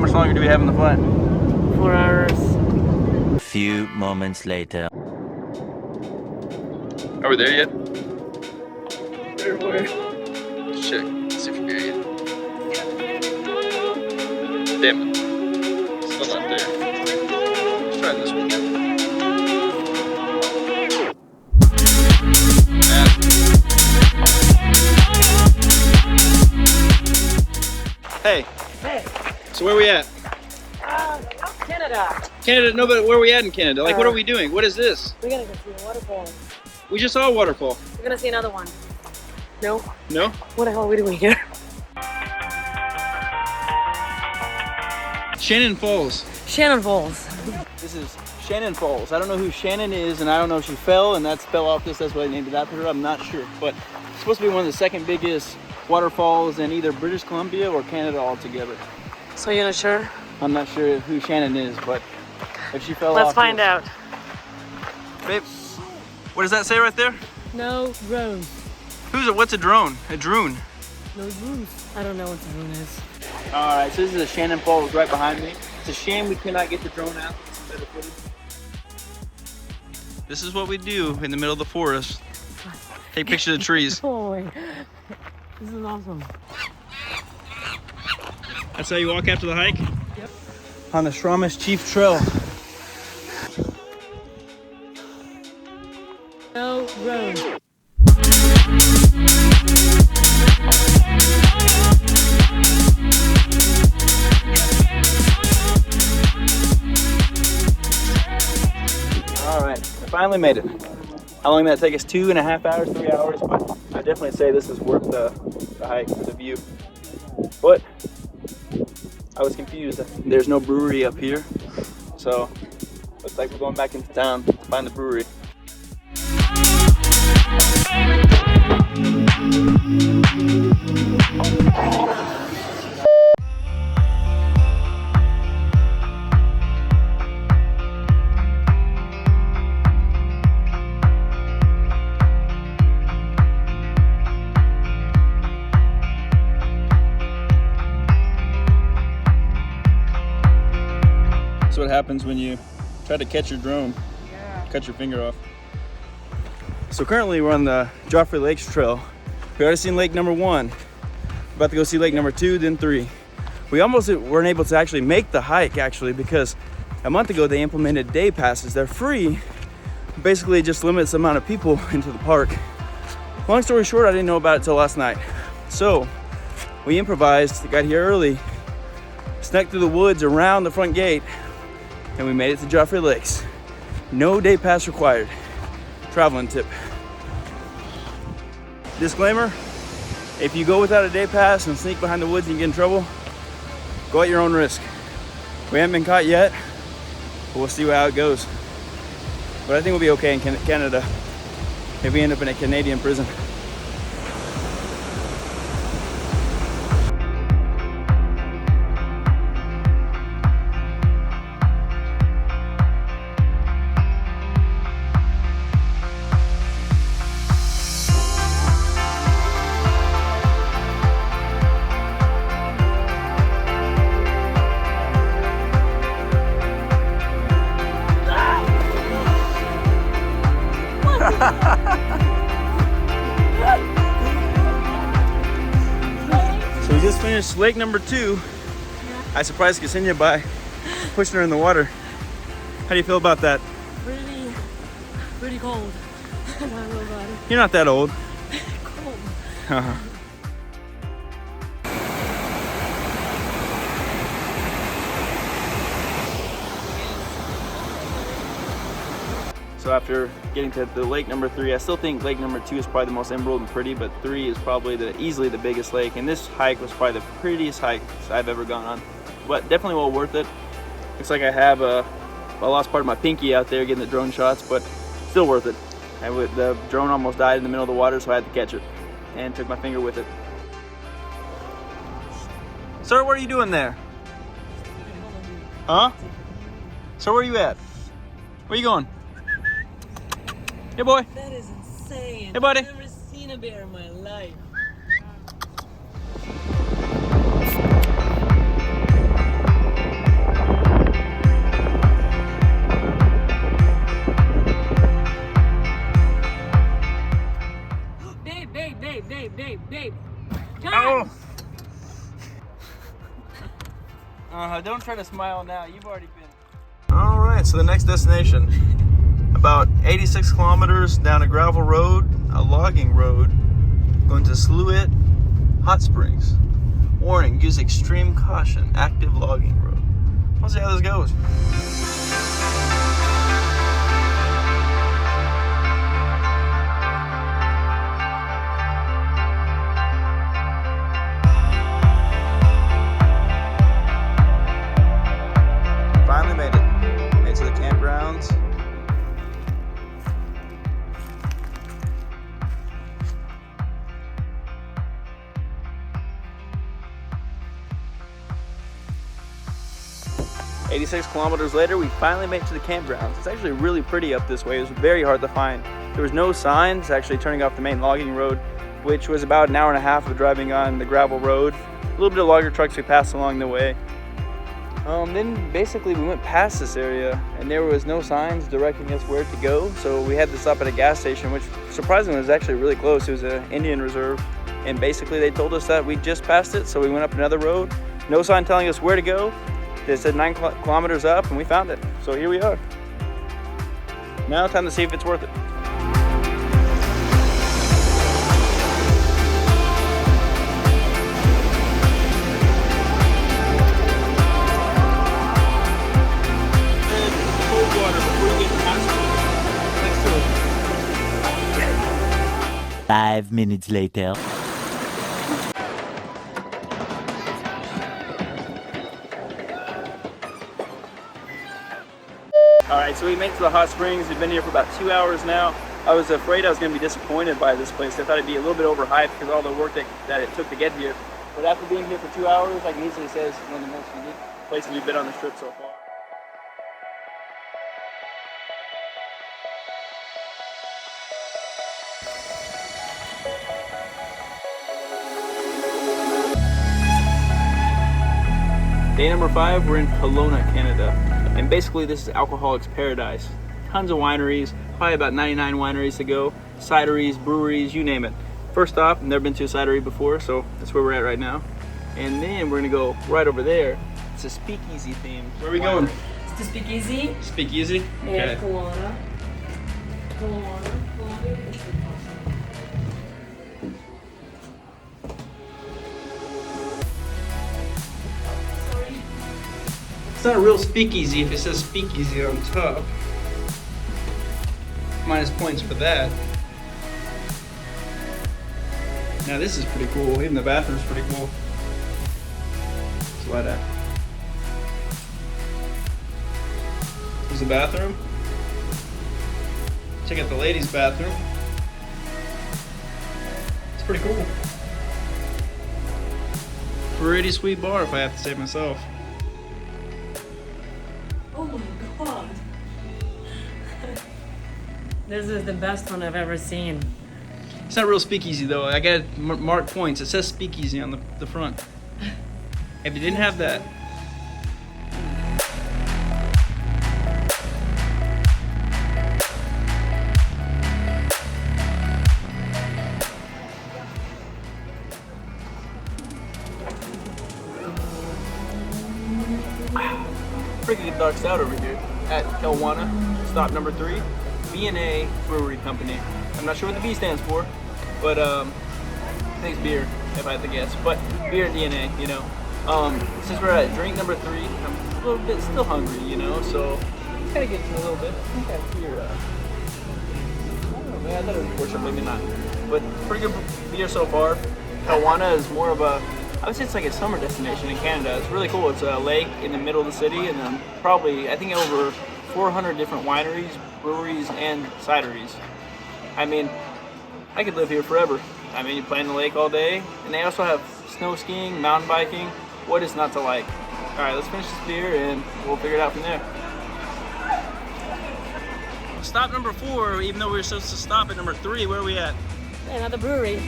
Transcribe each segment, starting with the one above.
much longer do we have in the flat? 4 hours. A few moments later. Are we there yet? Where? Check. See if we're there yet. Damn it. Still not there. Let's try this one. Hey. Hey. So where are we at? Canada. Canada? No, but where are we at in Canada? Like, what are we doing? What is this? We're gonna go see a waterfall. We just saw a waterfall. We're gonna see another one. No? No? What the hell are we doing here? Shannon Falls. Shannon Falls. This is Shannon Falls. I don't know who Shannon is, and I don't know if she fell, and that fell off this. That's why they named it after her. I'm not sure, but it's supposed to be one of the second biggest waterfalls in either British Columbia or Canada altogether. So you're not sure? I'm not sure who Shannon is, but if she fell off. Let's find out. Babe, what does that say right there? No drone. What's a drone? A drone. No drones. I don't know what the drone is. All right, so this is a Shannon Falls right behind me. It's a shame we cannot get the drone out. Some better footage. This is what we do in the middle of the forest. Take pictures of the trees. Oh, this is awesome. That's how you walk after the hike? Yep. On the Shramas Chief Trail. No drone. All right, I finally made it. How long did that take us? 2.5 hours, 3 hours? But I definitely say this is worth the hike, the view. But I was confused. There's no brewery up here. So looks like we're going back into town to find the brewery. That's what happens when you try to catch your drone. Yeah. Cut your finger off. So currently we're on the Joffrey Lakes trail. We already seen lake number 1. About to go see lake number 2, then 3. We almost weren't able to actually make the hike because a month ago they implemented day passes. They're free, basically just limits the amount of people into the park. Long story short, I didn't know about it till last night. So we improvised, got here early, snuck through the woods around the front gate, and we made it to Joffrey Lakes. No day pass required. Traveling tip. Disclaimer, if you go without a day pass and sneak behind the woods and you get in trouble, go at your own risk. We haven't been caught yet, but we'll see how it goes. But I think we'll be okay in Canada if we end up in a Canadian prison. So we just finished lake number 2. I surprised Ksenia by pushing her in the water. How do you feel about that? Pretty cold. I don't know about it. You're not that old. Cold. So after getting to the lake number 3, I still think lake number 2 is probably the most emerald and pretty, but 3 is probably easily the biggest lake. And this hike was probably the prettiest hike I've ever gone on. But definitely well worth it. Looks like I lost part of my pinky out there getting the drone shots, but still worth it. The drone almost died in the middle of the water, so I had to catch it and took my finger with it. Sir, what are you doing there? Huh? Sir, where are you at? Where you going? Hey, boy. That is insane. Hey, buddy. I've never seen a bear in my life. Don't try to smile now. You've already been. All right, so the next destination, about 86 kilometers down a gravel road, a logging road, going to Sluit Hot Springs. Warning, use extreme caution, active logging road. We'll see how this goes. Finally made it. Made it to the campgrounds. "86 kilometers later, we finally made it to the campgrounds. It's actually really pretty up this way. It was very hard to find. There was no signs actually turning off the main logging road, which was about an hour and a half of driving on the gravel road. A little bit of logger trucks we passed along the way. Then basically we went past this area and there was no signs directing us where to go. So we had to stop at a gas station, which surprisingly was actually really close. It was an Indian reserve. And basically they told us that we just passed it. So we went up another road, no sign telling us where to go. They said 9 kilometers up and we found it. So here we are. Now time to see if it's worth it. Five minutes later. Alright, so we made it to the hot springs. We've been here for about 2 hours now. I was afraid I was going to be disappointed by this place. I thought it'd be a little bit overhyped because of all the work that it took to get here. But after being here for 2 hours, I can easily say it's one of the most unique places we've been on this trip so far. Day number 5, we're in Kelowna, Canada. And basically this is alcoholic's paradise. Tons of wineries, probably about 99 wineries to go. Cideries, breweries, you name it. First stop, never been to a cidery before, so that's where we're at right now. And then we're gonna go right over there. It's a speakeasy theme. Where are we going? It's the speakeasy. Speakeasy? Okay. Yeah, Kelowna. Kelowna. It's not a real speakeasy if it says speakeasy on top. Minus points for that. Now this is pretty cool. Even the bathroom's pretty cool. So why that? There's the bathroom. Check out the ladies' bathroom. It's pretty cool. Pretty sweet bar if I have to say it myself. Oh my god. This is the best one I've ever seen. It's not a real speakeasy though. I got mark points. It says speakeasy on the front. If you didn't have that. Pretty good dark stout over here at Kelowna, stop number 3, B&A Brewery Company. I'm not sure what the B stands for, but I think it's beer, if I had to guess. But beer and DNA, you know. Since we're at drink number 3, I'm a little bit still hungry, you know, so kind of getting a little bit. I think that's beer. I don't know, man, I thought it was worship, maybe not. But pretty good beer so far. Kelowna is more of a, I would say it's like a summer destination in Canada. It's really cool. It's a lake in the middle of the city, and then probably, I think, over 400 different wineries, breweries, and cideries. I mean, I could live here forever. I mean, you play in the lake all day, and they also have snow skiing, mountain biking. What is not to like? All right, let's finish this beer, and we'll figure it out from there. Stop number 4, even though we were supposed to stop at number 3, where are we at? Another brewery.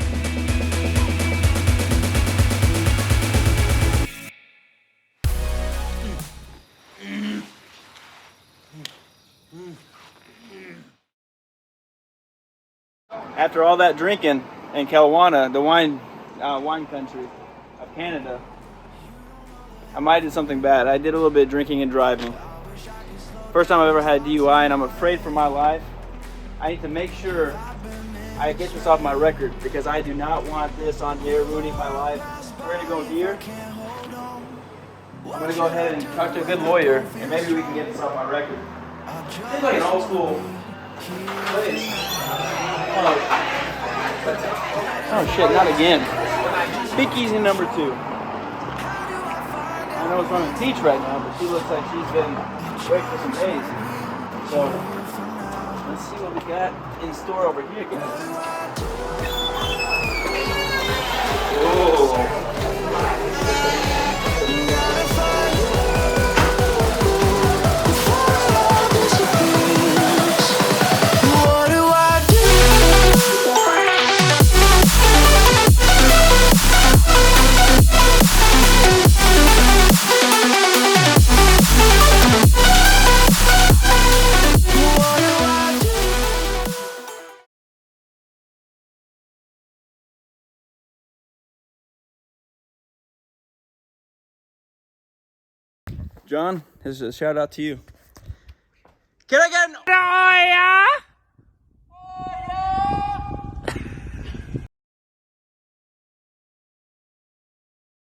After all that drinking in Kelowna, the wine country of Canada, I might do something bad. I did a little bit of drinking and driving. First time I've ever had a DUI, and I'm afraid for my life. I need to make sure I get this off my record because I do not want this on here ruining my life. We're gonna go here. I'm gonna go ahead and talk to a good lawyer, and maybe we can get this off my record. It's like an old school place. Oh shit, not again. Speakeasy number 2. I know it's running Teach right now, but she looks like she's been awake for some days. So, let's see what we got in store over here, guys. Whoa. John, this is a shout out to you. Can I get an oh yeah?